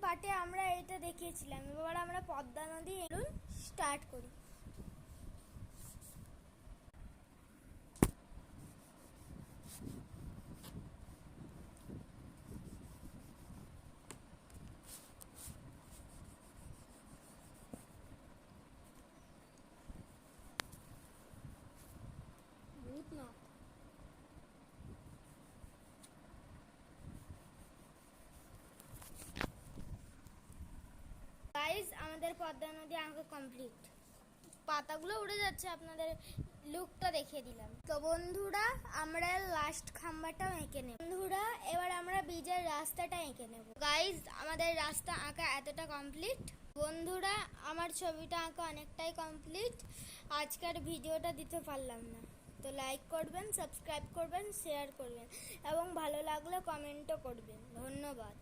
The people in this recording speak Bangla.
পার্টে আমরা এটা দেখিয়েছিলাম। এবার আমরা পদ্মা নদী স্টার্ট করি। গাইস, আমাদের পদ্মা নদী আঁকা কমপ্লিট। পাতাগুলো উড়ে যাচ্ছে, আপনাদের লুকটা দেখিয়ে দিলাম। তো বন্ধুরা, আমরা লাস্ট খাম্বাটাও এঁকে নেব। বন্ধুরা, এবার আমরা বীজের রাস্তাটা এঁকে নেব। গাইস, আমাদের রাস্তা আঁকা এতটা কমপ্লিট। বন্ধুরা, আমার ছবিটা আঁকা অনেকটাই কমপ্লিট। আজকের ভিডিওটা দিতে পারলাম না, তো লাইক করবেন, সাবস্ক্রাইব করবেন, শেয়ার করবেন এবং ভালো লাগলে কমেন্টও করবেন। ধন্যবাদ।